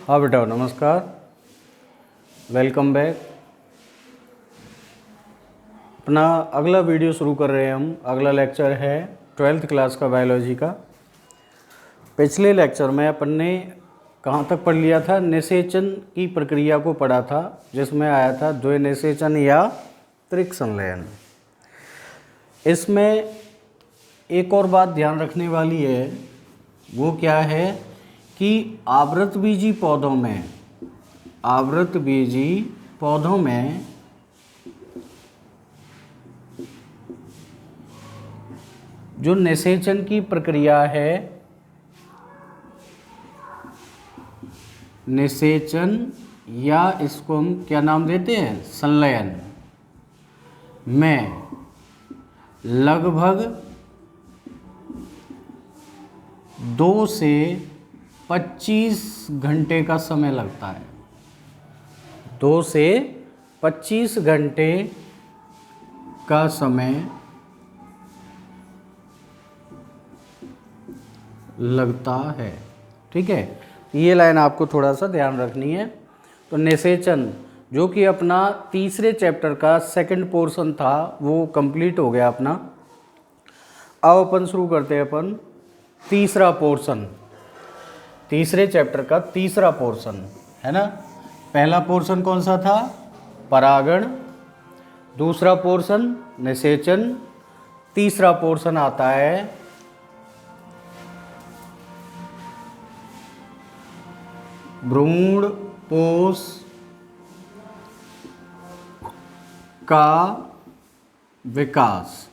हाँ बेटा नमस्कार, वेलकम बैक। अपना अगला वीडियो शुरू कर रहे हैं हम। अगला लेक्चर है 12th क्लास का बायोलॉजी का। पिछले लेक्चर में अपन ने कहाँ तक पढ़ लिया था? निषेचन की प्रक्रिया को पढ़ा था, जिसमें आया था द्विनिषेचन या त्रिक संलयन। इसमें एक और बात ध्यान रखने वाली है, वो क्या है कि आवृतबीजी पौधों में जो निषेचन की प्रक्रिया है, निषेचन या इसको हम क्या नाम देते हैं? संलयन में लगभग 2 से 25 घंटे का समय लगता है। 2 से 25 घंटे का समय लगता है। ठीक है, ये लाइन आपको थोड़ा सा ध्यान रखनी है। तो निषेचन जो कि अपना तीसरे चैप्टर का सेकंड पोर्शन था, वो कंप्लीट हो गया अपना। अब अपन शुरू करते हैं अपन तीसरा पोर्शन, तीसरे चैप्टर का तीसरा पोर्शन है ना। पहला पोर्शन कौन सा था? परागण। दूसरा पोर्शन निषेचन। तीसरा पोर्शन आता है भ्रूणपोष का विकास,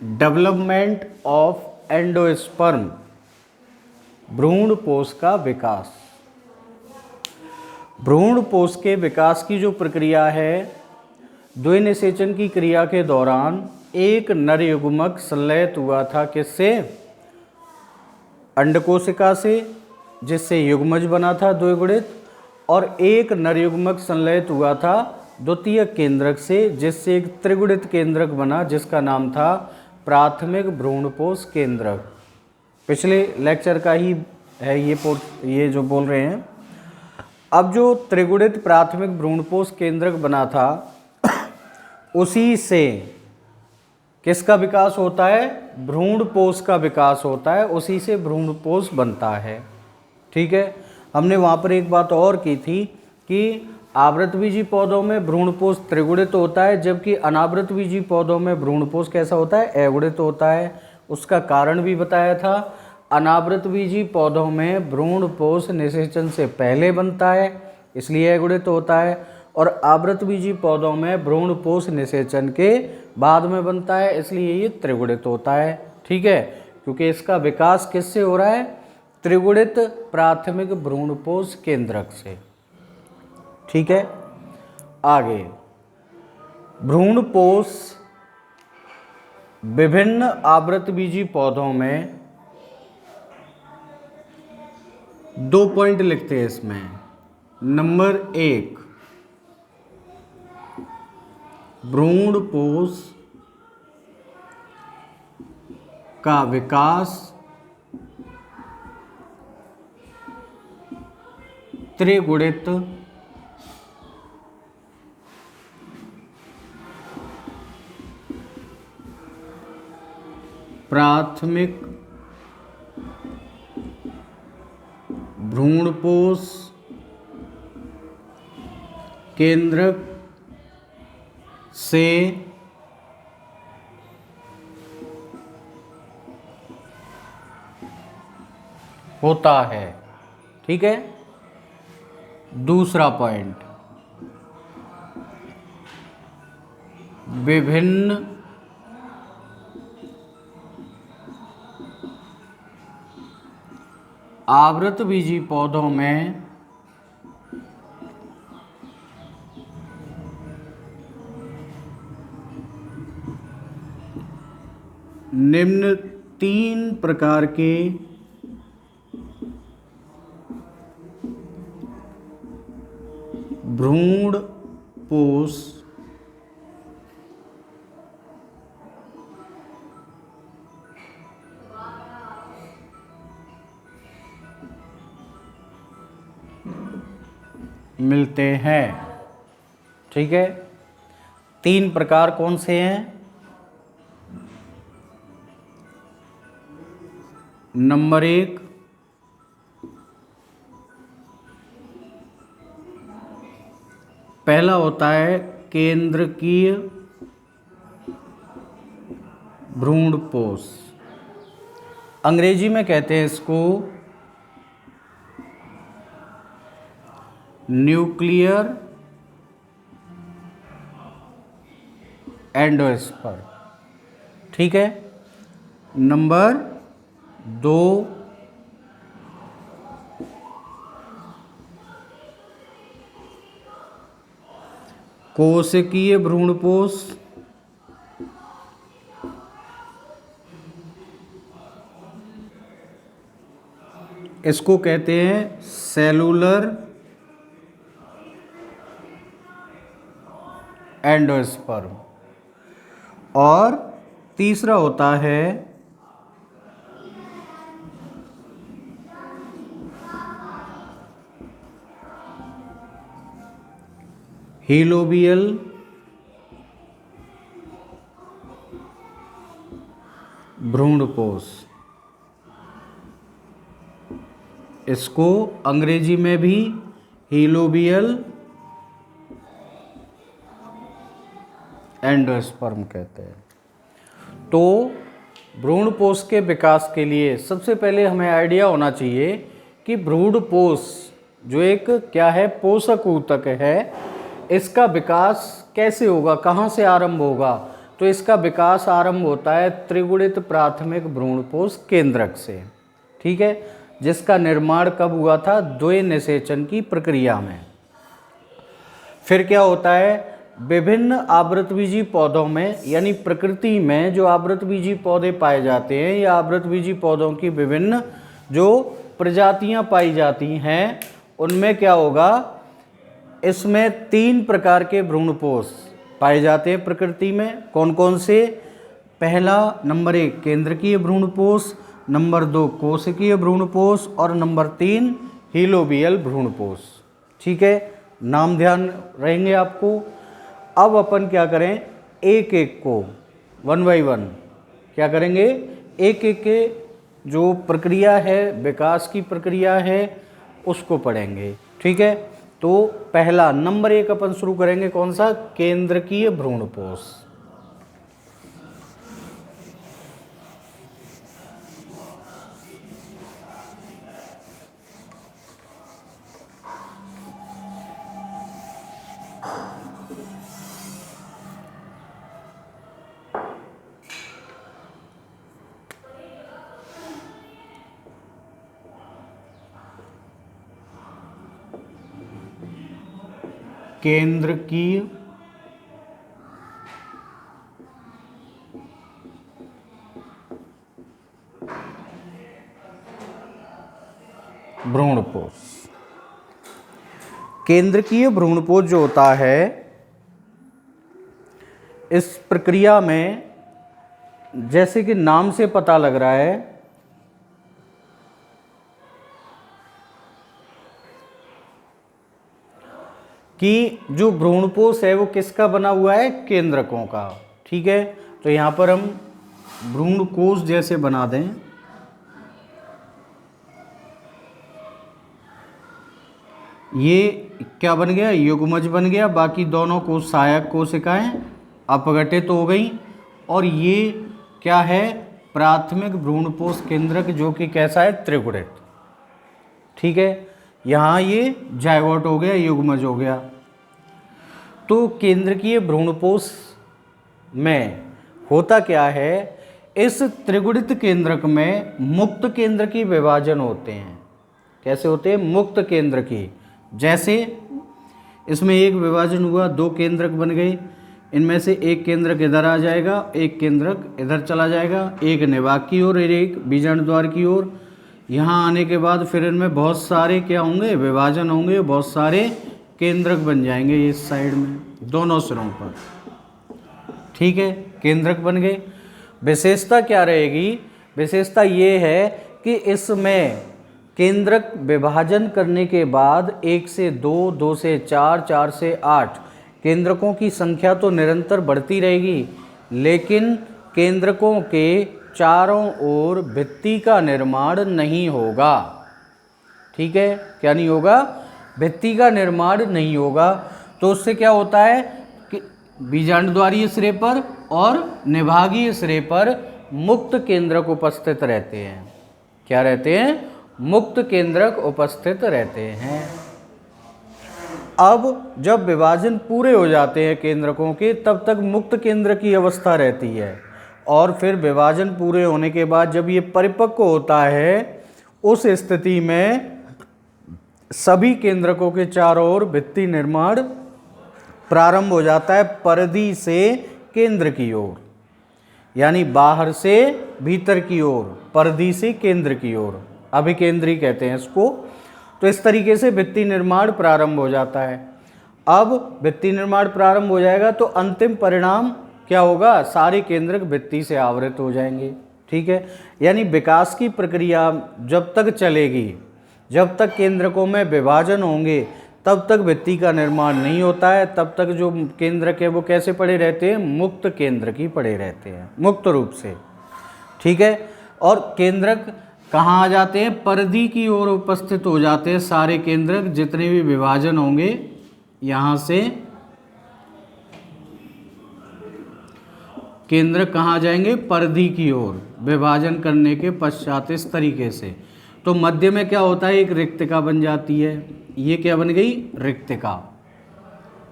डेवलपमेंट ऑफ एंडोस्पर्म। भ्रूणपोष का विकास। भ्रूणपोष के विकास की जो प्रक्रिया है, द्विनिषेचन की क्रिया के दौरान एक नर युग्मक संलयित हुआ था। किससे? अंडकोशिका से, जिससे युग्मज बना था द्विगुणित, और एक नर युग्मक संलयित हुआ था द्वितीयक केंद्रक से, जिससे एक त्रिगुणित केंद्रक बना, जिसका नाम था प्राथमिक भ्रूणपोष केंद्रक। पिछले लेक्चर का ही है ये जो बोल रहे हैं। अब जो त्रिगुणित प्राथमिक भ्रूणपोष केंद्रक बना था, उसी से किसका विकास होता है? भ्रूणपोष का विकास होता है, उसी से भ्रूणपोष बनता है। ठीक है, हमने वहाँ पर एक बात और की थी कि आवृतबीजी पौधों में भ्रूणपोष त्रिगुणित होता है, जबकि अनावृतबीजी पौधों में भ्रूणपोष कैसा होता है? अगुणित होता है। उसका कारण भी बताया था। अनावृतबीजी पौधों में भ्रूणपोष निषेचन से पहले बनता है, इसलिए अगुणित होता है, और आवृतबीजी पौधों में भ्रूणपोष निषेचन के बाद में बनता है, इसलिए ये त्रिगुणित होता है। ठीक है, क्योंकि इसका विकास किससे हो रहा है? त्रिगुणित प्राथमिक भ्रूणपोष केंद्रक से। ठीक है, आगे भ्रूणपोष विभिन्न आवृतबीजी पौधों में 2 पॉइंट लिखते हैं इसमें। नंबर 1, भ्रूणपोष का विकास त्रिगुणित प्राथमिक भ्रूणपोष केंद्रक से होता है। ठीक है, दूसरा पॉइंट, विभिन्न आवृतबीजी पौधों में निम्न 3 प्रकार के भ्रूणपोष मिलते हैं। ठीक है, 3 प्रकार कौन से हैं? नंबर 1, पहला होता है केंद्रकीय भ्रूणपोष। अंग्रेजी में कहते हैं इसको न्यूक्लियर एंडोस्पर्म। ठीक है। नंबर 2, कोशिकीय भ्रूणपोष। इसको कहते हैं सेलुलर एंडोस्पर्म। और तीसरा होता है हीलोबियल भ्रूणपोष। इसको अंग्रेजी में भी हीलोबियल एंडोस्पर्म कहते हैं। तो भ्रूणपोष के विकास के लिए सबसे पहले हमें आइडिया होना चाहिए कि भ्रूणपोष जो एक क्या है, पोषक ऊतक है, इसका विकास कैसे होगा, कहाँ से आरंभ होगा? तो इसका विकास आरंभ होता है त्रिगुणित प्राथमिक भ्रूणपोष केंद्रक से। ठीक है, जिसका निर्माण कब हुआ था? द्वय निषेचन की प्रक्रिया में। फिर क्या होता है? विभिन्न आवृतबीजी पौधों में, यानी प्रकृति में जो आवृतबीजी पौधे पाए जाते हैं, या आवृतबीजी पौधों की विभिन्न जो प्रजातियां पाई जाती हैं, उनमें क्या होगा? इसमें 3 प्रकार के भ्रूणपोष पाए जाते हैं प्रकृति में। कौन कौन से? पहला नंबर 1 केंद्रकीय भ्रूणपोष, नंबर 2 कोशिकीय भ्रूणपोष, और नंबर 3 हीलोबियल भ्रूणपोष। ठीक है, नाम ध्यान रहेंगे आपको। अब अपन क्या करें? एक एक को 1 बाय 1 क्या करेंगे? एक एक के जो प्रक्रिया है, विकास की प्रक्रिया है, उसको पढ़ेंगे। ठीक है, तो पहला नंबर 1 अपन शुरू करेंगे कौन सा? केंद्रकीय भ्रूणपोष। केंद्रकीय भ्रूणपोष। केंद्रकीय भ्रूणपोष जो होता है, इस प्रक्रिया में जैसे कि नाम से पता लग रहा है कि जो भ्रूणपोष है वो किसका बना हुआ है? केंद्रकों का। ठीक है, तो यहाँ पर हम भ्रूणकोष जैसे बना दें, ये क्या बन गया? युग्मज बन गया। बाकी दोनों को सहायक कोशिकाएं अपघटित हो गई, और ये क्या है? प्राथमिक भ्रूणपोष केंद्रक, जो कि कैसा है? त्रिगुणित। ठीक है, यहाँ ये जाइगोट हो गया, युग्मज हो गया। तो केंद्रकीय भ्रूणपोष में होता क्या है? इस त्रिगुणित केंद्रक में मुक्त केंद्र की विभाजन होते हैं। कैसे होते हैं? मुक्त केंद्र की। जैसे इसमें एक विभाजन हुआ, 2 केंद्रक बन गए, इनमें से एक केंद्रक इधर आ जाएगा, एक केंद्रक इधर चला जाएगा, एक निवाहक की ओर और एक बीजाणु द्वार की ओर। यहाँ आने के बाद फिर इनमें बहुत सारे क्या होंगे? विभाजन होंगे, बहुत सारे केंद्रक बन जाएंगे इस साइड में, दोनों सिरों पर। ठीक है, केंद्रक बन गए। विशेषता क्या रहेगी? विशेषता ये है कि इसमें केंद्रक विभाजन करने के बाद 1 से 2, 2 से 4, 4 से 8 केंद्रकों की संख्या तो निरंतर बढ़ती रहेगी, लेकिन केंद्रकों के चारों ओर भित्ति का निर्माण नहीं होगा। ठीक है, क्या नहीं होगा? भित्ति का निर्माण नहीं होगा। तो उससे क्या होता है कि बीजांडद्वारीय सिरे पर और निभागीय सिरे पर मुक्त केंद्रक उपस्थित रहते हैं। क्या रहते हैं? मुक्त केंद्रक उपस्थित रहते हैं। अब जब विभाजन पूरे हो जाते हैं केंद्रकों के, तब तक मुक्त केंद्र की अवस्था रहती है, और फिर विभाजन पूरे होने के बाद जब ये परिपक्व होता है, उस स्थिति में सभी केंद्रकों के चारों ओर भित्ति निर्माण प्रारंभ हो जाता है, परिधि से केंद्र की ओर, यानी बाहर से भीतर की ओर, परिधि से केंद्र की ओर, अभिकेंद्री कहते हैं इसको। तो इस तरीके से भित्ति निर्माण प्रारंभ हो जाता है। अब भित्ति निर्माण प्रारंभ हो जाएगा तो अंतिम परिणाम क्या होगा? सारे केंद्रक भित्ति से आवृत हो जाएंगे। ठीक है, यानी विकास की प्रक्रिया जब तक चलेगी, जब तक केंद्रकों में विभाजन होंगे, तब तक भित्ति का निर्माण नहीं होता है। तब तक जो केंद्रक है वो कैसे पड़े रहते हैं? मुक्त केंद्रक ही पड़े रहते हैं, मुक्त रूप से। ठीक है, और केंद्रक कहाँ आ जाते हैं? परिधि की ओर उपस्थित हो जाते हैं सारे केंद्रक, जितने भी विभाजन होंगे यहाँ से केंद्रक कहाँ जाएंगे? परिधि की ओर, विभाजन करने के पश्चात इस तरीके से। तो मध्य में क्या होता है? एक रिक्तिका बन जाती है। ये क्या बन गई? रिक्तिका।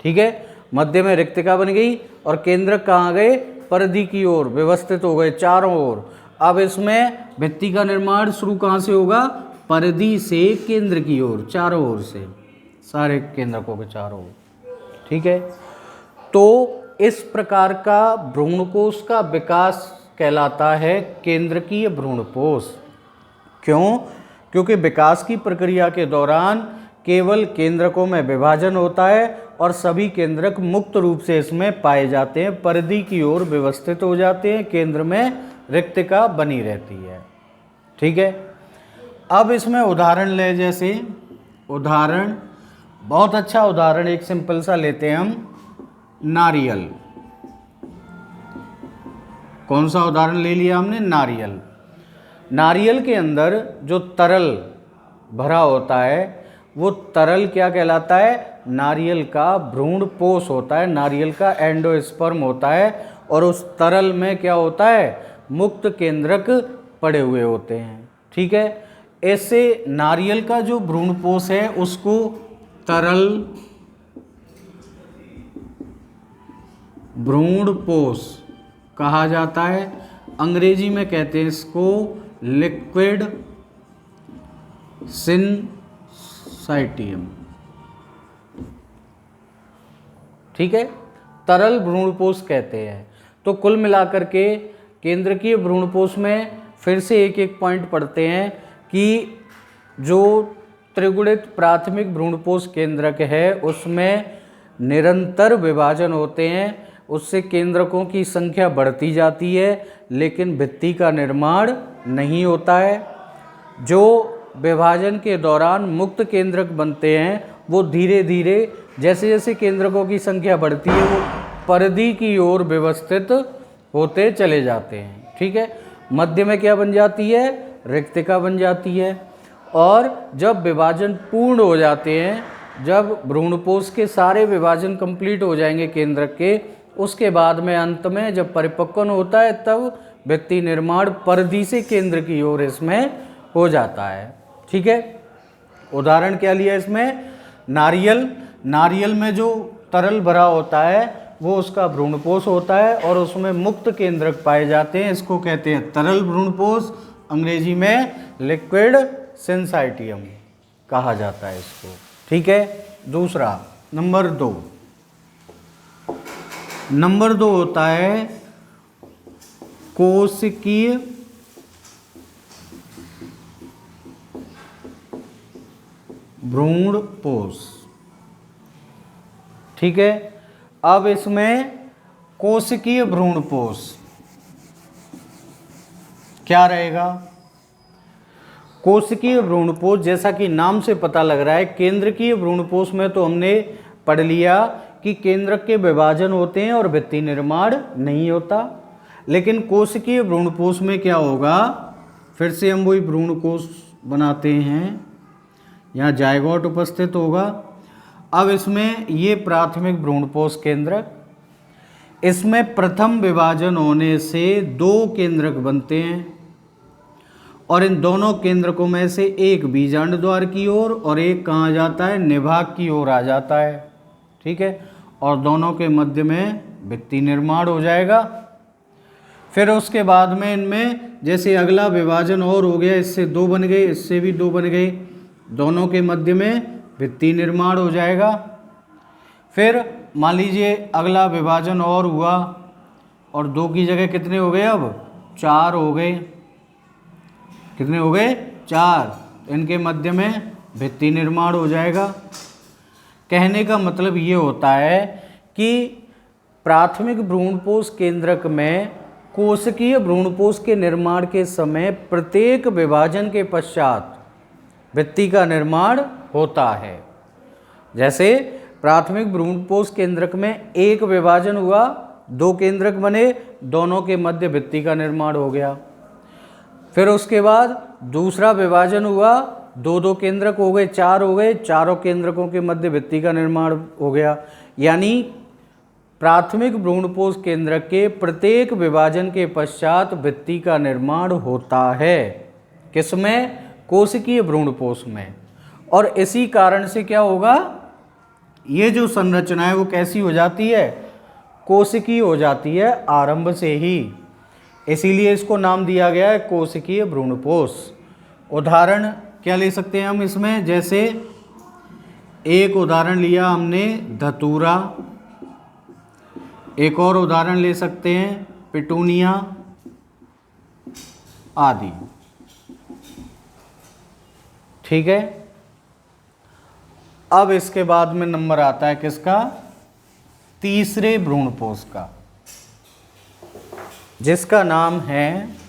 ठीक है, मध्य में रिक्तिका बन गई और केंद्रक कहाँ गए? परिधि की ओर व्यवस्थित हो गए चारों ओर। अब इसमें भित्ति का निर्माण शुरू कहाँ से होगा? परिधि से केंद्र की ओर, चारों ओर से, सारे केंद्रकों के चारों ओर। ठीक है, तो इस प्रकार का भ्रूणकोश का विकास कहलाता है केंद्रकीय भ्रूणकोश। क्यों? क्योंकि विकास की प्रक्रिया के दौरान केवल केंद्रकों में विभाजन होता है और सभी केंद्रक मुक्त रूप से इसमें पाए जाते हैं, परिधि की ओर व्यवस्थित हो जाते हैं, केंद्र में रिक्तिका बनी रहती है। ठीक है, अब इसमें उदाहरण ले, जैसे उदाहरण, बहुत अच्छा उदाहरण एक सिंपल सा लेते हैं हम, नारियल। कौन सा उदाहरण ले लिया हमने? नारियल। नारियल के अंदर जो तरल भरा होता है, वो तरल क्या कहलाता है? नारियल का भ्रूणपोष होता है, नारियल का एंडोस्पर्म होता है, और उस तरल में क्या होता है? मुक्त केंद्रक पड़े हुए होते हैं। ठीक है, ऐसे नारियल का जो भ्रूणपोष है उसको तरल भ्रूणपोष कहा जाता है। अंग्रेजी में कहते हैं इसको लिक्विड सिंसाइटियम। ठीक है, तरल भ्रूणपोष कहते हैं। तो कुल मिलाकर के केंद्रकीय भ्रूणपोष में फिर से एक एक पॉइंट पढ़ते हैं कि जो त्रिगुणित प्राथमिक भ्रूणपोष केंद्रक है उसमें निरंतर विभाजन होते हैं, उससे केंद्रकों की संख्या बढ़ती जाती है, लेकिन भित्ति का निर्माण नहीं होता है। जो विभाजन के दौरान मुक्त केंद्रक बनते हैं वो धीरे धीरे जैसे जैसे केंद्रकों की संख्या बढ़ती है वो परिधि की ओर व्यवस्थित होते चले जाते हैं। ठीक है, मध्य में क्या बन जाती है? रिक्तिका बन जाती है। और जब विभाजन पूर्ण हो जाते हैं, जब भ्रूणपोष के सारे विभाजन कंप्लीट हो जाएंगे केंद्रक के, उसके बाद में अंत में जब परिपक्वन होता है तब भित्ति निर्माण परिधि से केंद्र की ओर इसमें हो जाता है। ठीक है, उदाहरण क्या लिया इसमें? नारियल। नारियल में जो तरल भरा होता है वो उसका भ्रूणपोष होता है और उसमें मुक्त केंद्रक पाए जाते हैं, इसको कहते हैं तरल भ्रूणपोष, अंग्रेजी में लिक्विड सिंसाइटियम कहा जाता है इसको। ठीक है, दूसरा नंबर 2 होता है कोशिकीय भ्रूणपोष। ठीक है, अब इसमें कोशिकीय भ्रूणपोष क्या रहेगा? कोशिकीय भ्रूणपोष, जैसा कि नाम से पता लग रहा है, केंद्रकीय भ्रूणपोष में तो हमने पढ़ लिया कि केंद्रक के विभाजन होते हैं और भित्ति निर्माण नहीं होता। लेकिन कोशिकीय भ्रूणपोष में क्या होगा, फिर से हम वही भ्रूणकोश बनाते हैं, यहाँ जायगोट उपस्थित होगा। अब इसमें ये प्राथमिक भ्रूणपोष केंद्रक, इसमें प्रथम विभाजन होने से 2 केंद्रक बनते हैं और इन दोनों केंद्रकों में से एक बीजांड द्वार की ओर और एक कहाँ जाता है, निभाग की ओर आ जाता है। ठीक है, और दोनों के मध्य में भित्ति निर्माण हो जाएगा। फिर उसके बाद में इनमें जैसे अगला विभाजन और हो गया, इससे 2 बन गए, इससे भी 2 बन गए, दोनों के मध्य में भित्ति निर्माण हो जाएगा। फिर मान लीजिए अगला विभाजन और हुआ और 2 की जगह कितने हो गए, अब 4 हो गए। कितने हो गए, 4। इनके मध्य में भित्ति निर्माण हो जाएगा। कहने का मतलब ये होता है कि प्राथमिक भ्रूणपोष केंद्रक में कोशिकीय भ्रूणपोष के निर्माण के समय प्रत्येक विभाजन के पश्चात भित्ति का निर्माण होता है। जैसे प्राथमिक भ्रूणपोष केंद्रक में एक विभाजन हुआ, 2 केंद्रक बने, दोनों के मध्य भित्ति का निर्माण हो गया। फिर उसके बाद दूसरा विभाजन हुआ, 2 केंद्रक हो गए, 4 हो गए, चारों केंद्रकों के मध्य भित्ति का निर्माण हो गया। यानी प्राथमिक भ्रूणपोष केंद्रक के प्रत्येक विभाजन के पश्चात भित्ति का निर्माण होता है। किसमें, कोशिकीय भ्रूणपोष में। और इसी कारण से क्या होगा, ये जो संरचना है वो कैसी हो जाती है, कोशिकीय हो जाती है आरंभ से ही। इसीलिए इसको नाम दिया गया है कोशिकीय भ्रूणपोष। उदाहरण क्या ले सकते हैं हम इसमें, जैसे एक उदाहरण लिया हमने धतूरा, एक और उदाहरण ले सकते हैं पिटूनिया आदि। ठीक है, अब इसके बाद में नंबर आता है किसका, तीसरे भ्रूणपोष का, जिसका नाम है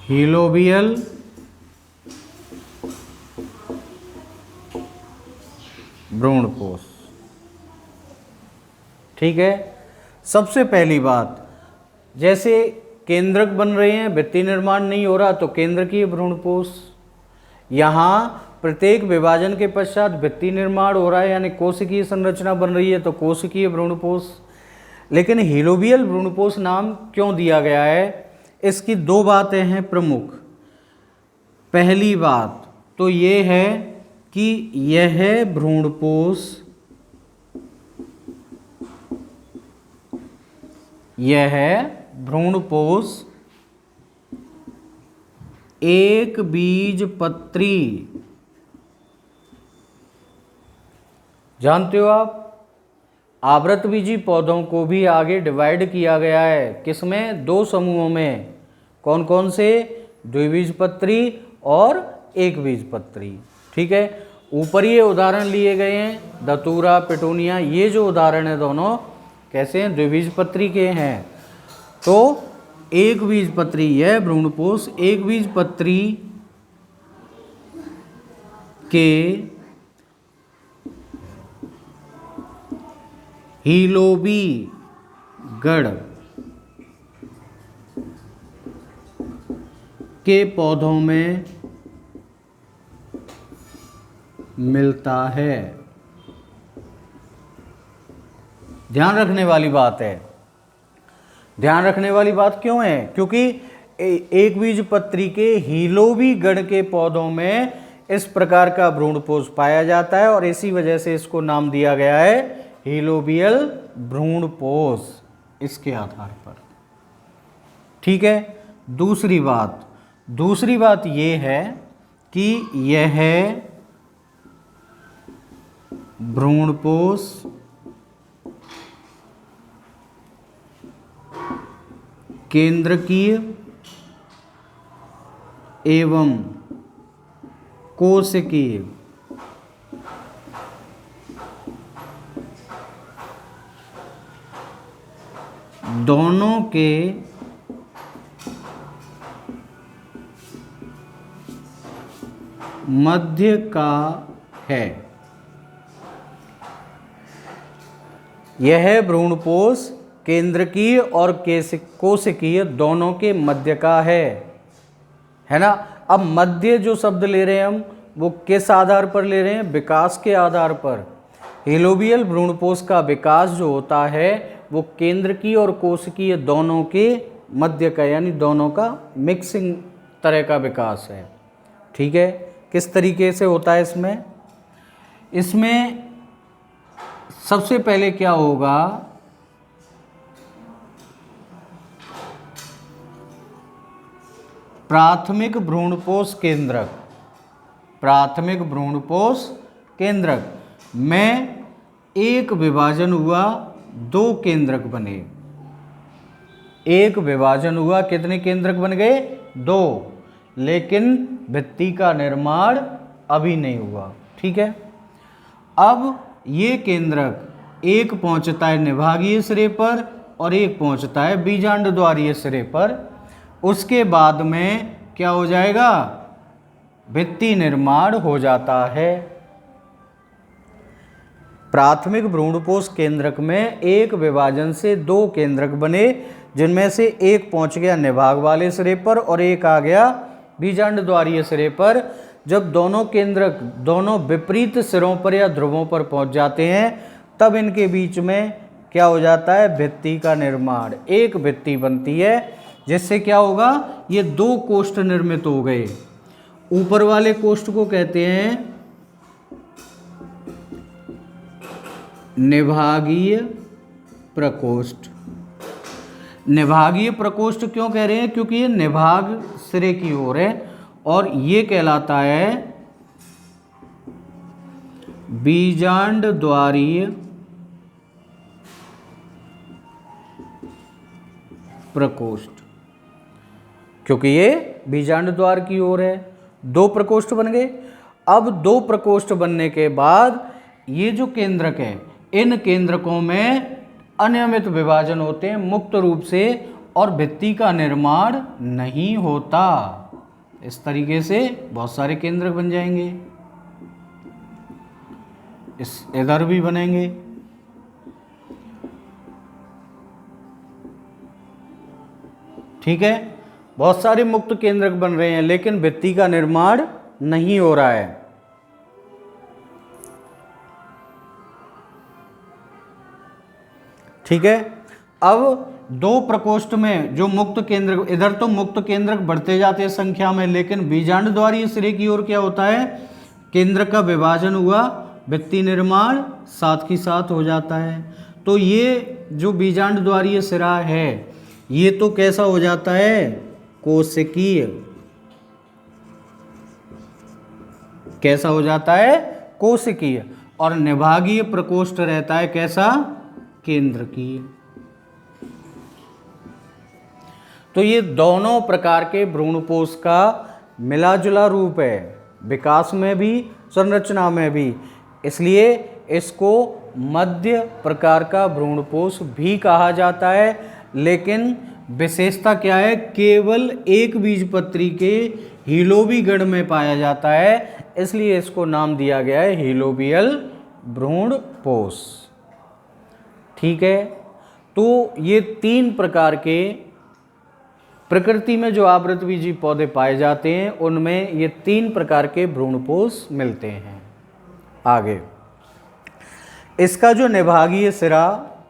हीलोबियल भ्रूणपोष। ठीक है, सबसे पहली बात, जैसे केंद्रक बन रहे हैं, भित्ति निर्माण नहीं हो रहा, तो केंद्रकीय भ्रूणपोष। यहाँ प्रत्येक विभाजन के पश्चात भित्ति निर्माण हो रहा है, यानी कोशिकीय संरचना बन रही है, तो कोशिकीय भ्रूणपोष। लेकिन हीलोबियल भ्रूणपोष नाम क्यों दिया गया है, इसकी 2 बातें हैं प्रमुख। पहली बात तो ये है कि यह भ्रूणपोष एक बीजपत्री, जानते हो आप, आवृतबीजी पौधों को भी आगे डिवाइड किया गया है, किसमें, 2 समूहों में। कौन कौन से, द्विबीजपत्री और एक बीजपत्री। ठीक है, ऊपर ये उदाहरण लिए गए हैं, धतूरा, पिटूनिया, ये जो उदाहरण है दोनों कैसे हैं, द्विबीजपत्री के हैं। तो एक बीजपत्री, यह भ्रूणपोष एक बीजपत्री के हीलोबी गण के पौधों में मिलता है। ध्यान रखने वाली बात है। ध्यान रखने वाली बात क्यों है, क्योंकि एक बीजपत्री के हीलोबी गण के पौधों में इस प्रकार का भ्रूणपोष पाया जाता है और इसी वजह से इसको नाम दिया गया है हीलोबियल भ्रूणपोष, इसके आधार पर। ठीक है, दूसरी बात ये है कि यह भ्रूणपोष केंद्रकीय एवं कोशिकीय दोनों के मध्य का है। यह भ्रूणपोष केंद्रकीय और कोशिकीय दोनों के मध्य का है ना। अब मध्य जो शब्द ले रहे हैं हम, वो किस आधार पर ले रहे हैं? विकास के आधार पर। हिलोबियल भ्रूणपोष का विकास जो होता है वो केंद्रकीय और कोशिकीय दोनों के मध्य का, यानी दोनों का मिक्सिंग तरह का विकास है। ठीक है, किस तरीके से होता है इसमें सबसे पहले क्या होगा? प्राथमिक भ्रूणपोष केंद्रक, प्राथमिक भ्रूणपोष केंद्रक में एक विभाजन हुआ, दो केंद्रक बने। एक विभाजन हुआ, कितने केंद्रक बन गए? दो। लेकिन भित्ति का निर्माण अभी नहीं हुआ। ठीक है, अब ये केंद्रक एक पहुंचता है निभागीय सिरे पर और एक पहुंचता है बीजांड द्वारीय सिरे पर। उसके बाद में क्या हो जाएगा? भित्ति निर्माण हो जाता है। प्राथमिक भ्रूणपोष केंद्रक में एक विभाजन से दो केंद्रक बने, जिनमें से एक पहुंच गया निभाग वाले सिरे पर और एक आ गया बीजांड द्वारीय सिरे पर। जब दोनों केंद्रक दोनों विपरीत सिरों पर या ध्रुवों पर पहुंच जाते हैं, तब इनके बीच में क्या हो जाता है? भित्ति का निर्माण। एक भित्ति बनती है, जिससे क्या होगा? ये दो कोष्ठ निर्मित हो गए। ऊपर वाले कोष्ठ को कहते हैं निभागीय प्रकोष्ठ। निभागीय प्रकोष्ठ क्यों कह रहे हैं? क्योंकि ये निभाग सिरे की ओर है और ये कहलाता है बीजांड द्वारीय प्रकोष्ठ, क्योंकि ये बीजांड द्वार की ओर है। दो प्रकोष्ठ बन गए। अब दो प्रकोष्ठ बनने के बाद ये जो केंद्रक है, इन केंद्रकों में अनियमित विभाजन होते हैं मुक्त रूप से और भित्ति का निर्माण नहीं होता। इस तरीके से बहुत सारे केंद्रक बन जाएंगे। इधर भी बनेंगे। ठीक है, बहुत सारे मुक्त केंद्रक बन रहे हैं, लेकिन भित्ति का निर्माण नहीं हो रहा है। ठीक है, अब दो प्रकोष्ठ में जो मुक्त केंद्रक, इधर तो मुक्त केंद्रक बढ़ते जाते हैं संख्या में, लेकिन बीजांड द्वारीय सिरे की ओर क्या होता है? केंद्रक का विभाजन हुआ, भित्ति निर्माण साथ ही साथ हो जाता है। तो ये जो बीजांड द्वारीय सिरा है, ये तो कैसा हो जाता है? कोशिकीय। कैसा हो जाता है? कोशिकीय। और निभागीय प्रकोष्ठ रहता है कैसा? केंद्रकीय। तो ये दोनों प्रकार के भ्रूणपोष का मिला जुला रूप है, विकास में भी संरचना में भी। इसलिए इसको मध्य प्रकार का भ्रूणपोष भी कहा जाता है। लेकिन विशेषता क्या है? केवल एक बीजपत्री के हीलोबी गण में पाया जाता है, इसलिए इसको नाम दिया गया है हीलोबियल भ्रूणपोष। ठीक है, तो ये तीन प्रकार के प्रकृति में जो आवृतबीजी पौधे पाए जाते हैं, उनमें ये तीन प्रकार के भ्रूणपोष मिलते हैं। आगे इसका जो निभागीय सिरा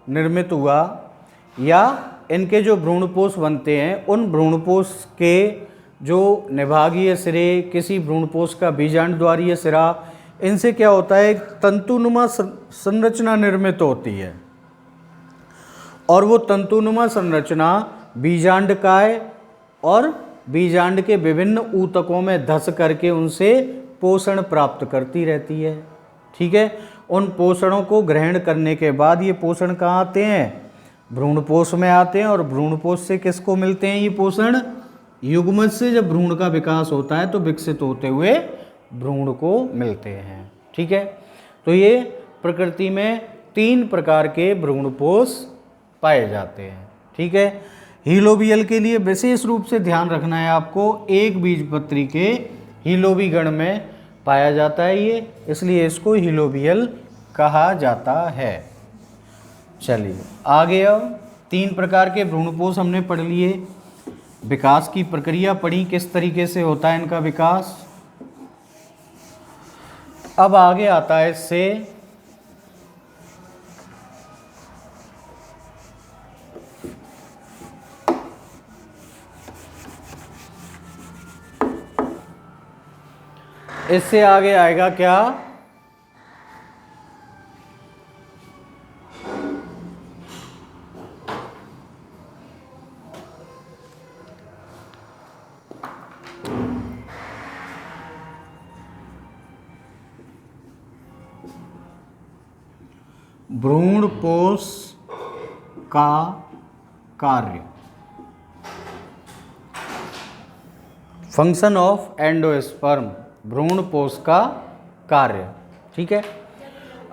निर्मित हुआ या इनके जो भ्रूणपोष बनते हैं, उन भ्रूणपोष के जो निभागीय सिरे, किसी भ्रूणपोष का बीजांड द्वारीय सिरा, इनसे क्या होता है? एक तंतुनुमा संरचना निर्मित होती है और वो तंतुनुमा संरचना बीजांडकाय और बीजांड के विभिन्न ऊतकों में धंस करके उनसे पोषण प्राप्त करती रहती है। ठीक है, उन पोषणों को ग्रहण करने के बाद ये पोषण कहाँ आते हैं? भ्रूणपोष में आते हैं। और भ्रूणपोष से किसको मिलते हैं ये पोषण? युग्मज से जब भ्रूण का विकास होता है तो विकसित होते हुए भ्रूण को मिलते हैं। ठीक है, तो ये प्रकृति में तीन प्रकार के भ्रूणपोष पाए जाते हैं। ठीक है। हीलोबियल के लिए विशेष रूप से ध्यान रखना है आपको, एक बीजपत्री के हीलोबी गण में पाया जाता है ये, इसलिए इसको हीलोबियल कहा जाता है। चलिए आगे, अब 3 प्रकार के भ्रूणपोष हमने पढ़ लिए, विकास की प्रक्रिया पढ़ी, किस तरीके से होता है इनका विकास। अब आगे आता है इससे आगे आएगा क्या, भ्रूणपोष का कार्य, फंक्शन ऑफ एंडोस्पर्म, भ्रूणपोष का कार्य। ठीक है,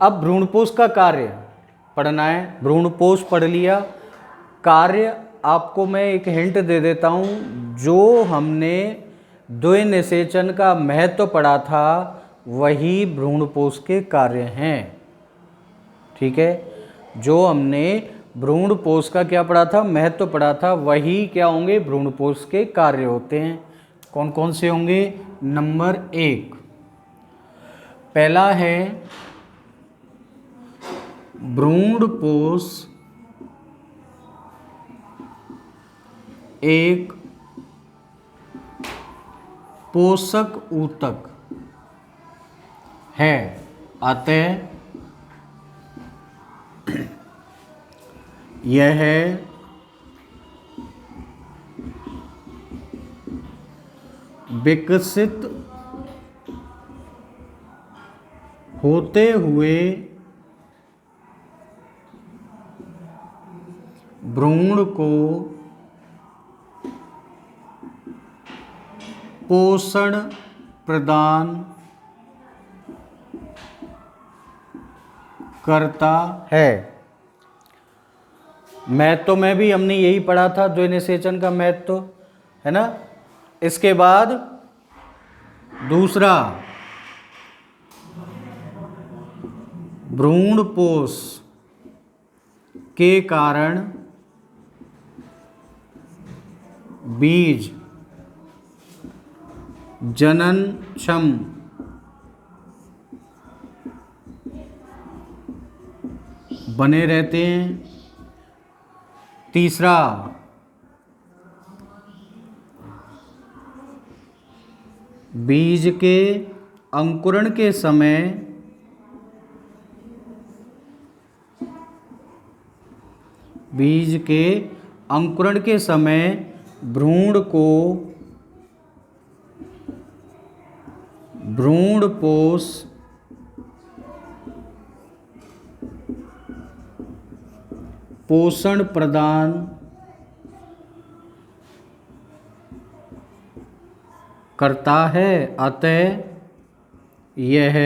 अब भ्रूणपोष का कार्य पढ़ना है, भ्रूणपोष पढ़ लिया, कार्य आपको मैं एक हिंट दे देता हूँ, जो हमने द्विनिषेचन का महत्व पढ़ा था वही भ्रूणपोष के कार्य हैं। ठीक है, जो हमने भ्रूणपोष का क्या पढ़ा था, महत्व पढ़ा था, वही क्या होंगे, भ्रूणपोष के कार्य होते हैं। कौन कौन से होंगे, नंबर 1 पहला है भ्रूणपोष एक पोषक ऊतक है, अतः यह विकसित होते हुए भ्रूण को पोषण प्रदान करता है। महत्व में भी हमने यही पढ़ा था, द्विनिषेचन का महत्व है ना। इसके बाद दूसरा, भ्रूणपोष के कारण बीज जननक्षम बने रहते हैं। तीसरा, बीज के अंकुरण के समय भ्रूण को भ्रूणपोष पोषण प्रदान करता है, अतः यह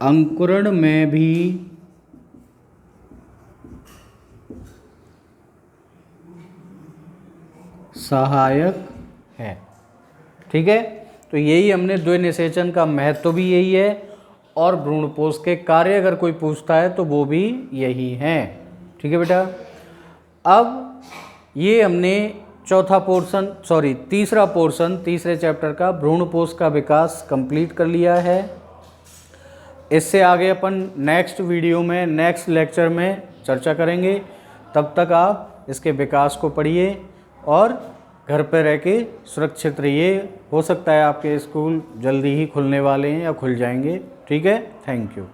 अंकुरण में भी सहायक है। ठीक है, तो यही हमने द्विनिषेचन का महत्व भी यही है, और भ्रूणपोष के कार्य अगर कोई पूछता है तो वो भी यही हैं। ठीक है बेटा, अब ये हमने तीसरा पोर्शन तीसरे चैप्टर का भ्रूणपोष का विकास कंप्लीट कर लिया है। इससे आगे अपन नेक्स्ट वीडियो में, नेक्स्ट लेक्चर में चर्चा करेंगे। तब तक आप इसके विकास को पढ़िए और घर पर रह के सुरक्षित रहिए। हो सकता है आपके स्कूल जल्दी ही खुलने वाले हैं या खुल जाएंगे। ठीक है, थैंक यू।